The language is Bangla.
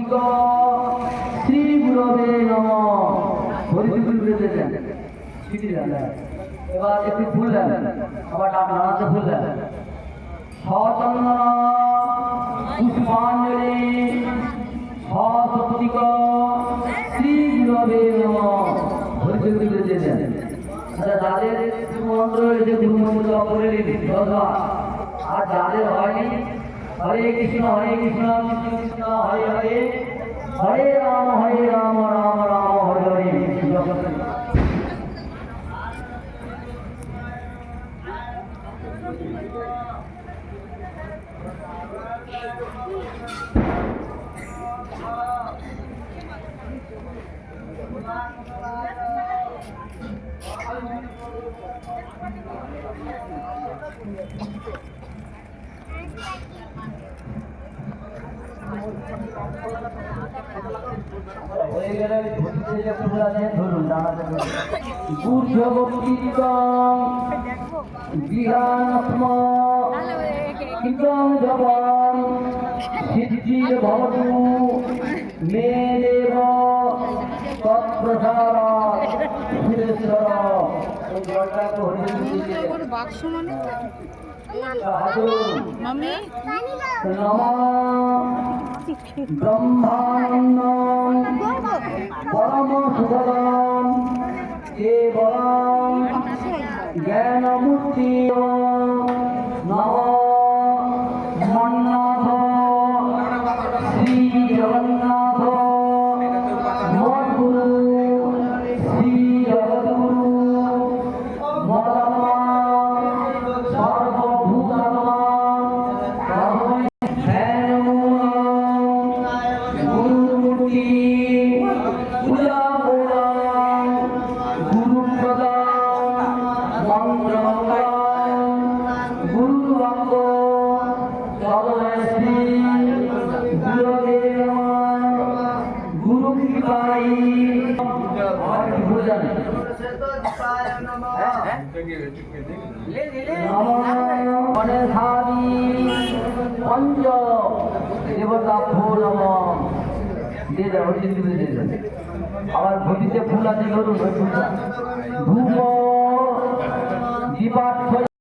হরিভূতিক শ্রী গুরবে নমঃ। হরিভূতিক বলে দেন ছিটি দেন। এবার একটু ফুল দেন, আবার নানাতে ফুল দেন। সচন্দন পুষ্পাঞ্জলি সশক্তিক শ্রী গুরবে নমঃ। হরিভূতিক বলে দেন। আচ্ছা, যাদের মন্ত্র রয়েছে গুরুমন্ত্র করে নিন, আর যাদের হয়নি হরে কৃষ্ণ কৃষ্ণ কৃষ্ণ হরে হরে, হরে রাম রাম রাম হরে হরে। হয়ে গেলে ধরুন সিদ্ধির ভবতু মে দেব তৎপ্রসার বাক্স মানে ব্রহ্মানন্দম পরম সুখদম কেবলম জ্ঞানমূর্তি নম মন্নাথ শ্রী জগন্নাথ মদ্গুরু শ্রী জগদ্গুরু মদমা সর্বভূতাত্মা গুরুমূর্তি পূজা প্রদান গুরু প্রদান মন্ত্র গুরু বাক্য সর্বশ্রী গুরুদেব গুরু কৃপাই পঞ্চ দেবতা ফুল দিয়ে দেয়, আবার ঘটিতে ফুল আছে ধরুন, ধূপ দীপাঠ